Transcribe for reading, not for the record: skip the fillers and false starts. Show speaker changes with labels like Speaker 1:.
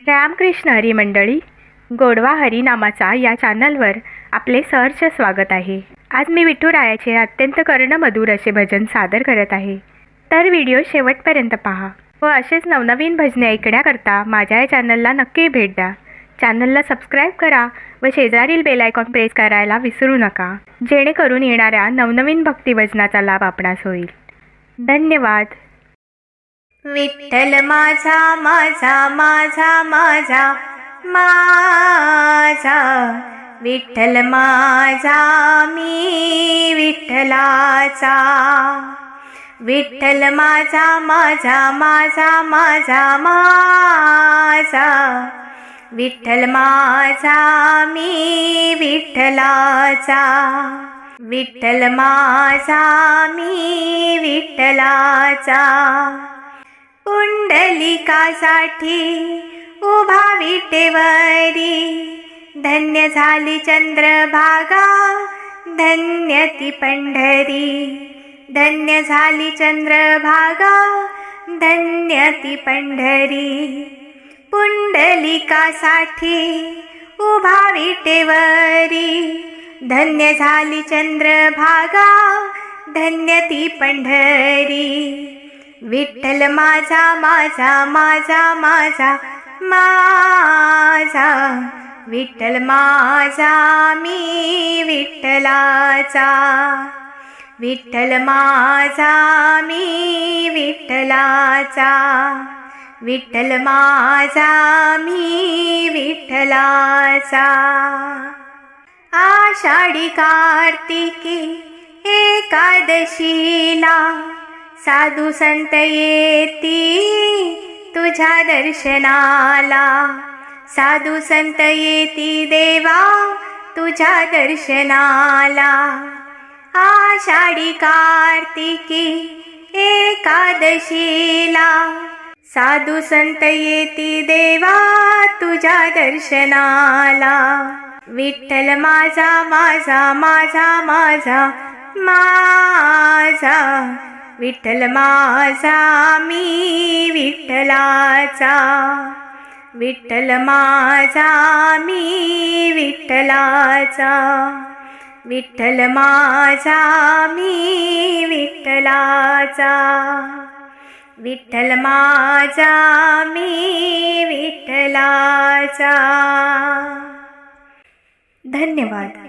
Speaker 1: रामकृष्ण हरी मंडळी, गोडवा हरी नामाचा या चॅनलवर आपले सहर्ष स्वागत आहे। आज मी विठुरायाचे अत्यंत कर्णमधुर असे भजन सादर करत आहे, तर व्हिडिओ शेवटपर्यंत पहा व असेच नवनवीन भजने ऐकण्याकरता माझ्या या चॅनलला नक्की भेट द्या। चॅनलला सबस्क्राईब करा व शेजारील बेल आयकॉन प्रेस करायला विसरू नका, जेणेकरून येणाऱ्या नवनवीन भक्ती भजनाचा लाभ आपणास होईल। धन्यवाद।
Speaker 2: विठ्ठल माझा माझा माझा माझा माझा, विठ्ठल माझा मी विठ्ठलाचा, विठ्ठल माझा माझा माझा माझा माझा, विठ्ठल माझा मी विठ्ठलाचा, विठ्ठल माझा मी विठ्ठलाचा। पुंडलिकासाठी उभा विटेवरी, धन्य झाली चंद्रभागा धन्य ती पंढरी, धन्य झाली चंद्रभागा धन्य ती पंढरी। पुंडलिकासाठी उभा विटेवरी, धन्य झाली चंद्रभागा धन्य ती पंढरी। विठ्ठल माझा माझा माझा माझा माझा, विठ्ठल माझा मी विठ्ठलाचा, विठ्ठल माझा मी विठ्ठलाचा, विठ्ठल माझा मी विठ्ठलाचा। आषाढी कार्तिकी एकादशीला साधू संत येती तुझ्या दर्शनाला, साधू संत येती देवा तुझ्या दर्शनाला। आषाढी कार्तिकी एकादशीला साधू संत येती देवा तुझ्या दर्शनाला। विठ्ठल माझा माझा माझा माझा माझा, विठ्ठल माझा मी विठ्ठलाचा, विठ्ठल माझा मी विठ्ठलाचा, विठ्ठल माझा मी विठ्ठलाचा, विठ्ठल माझा मी विठ्ठलाचा। धन्यवाद।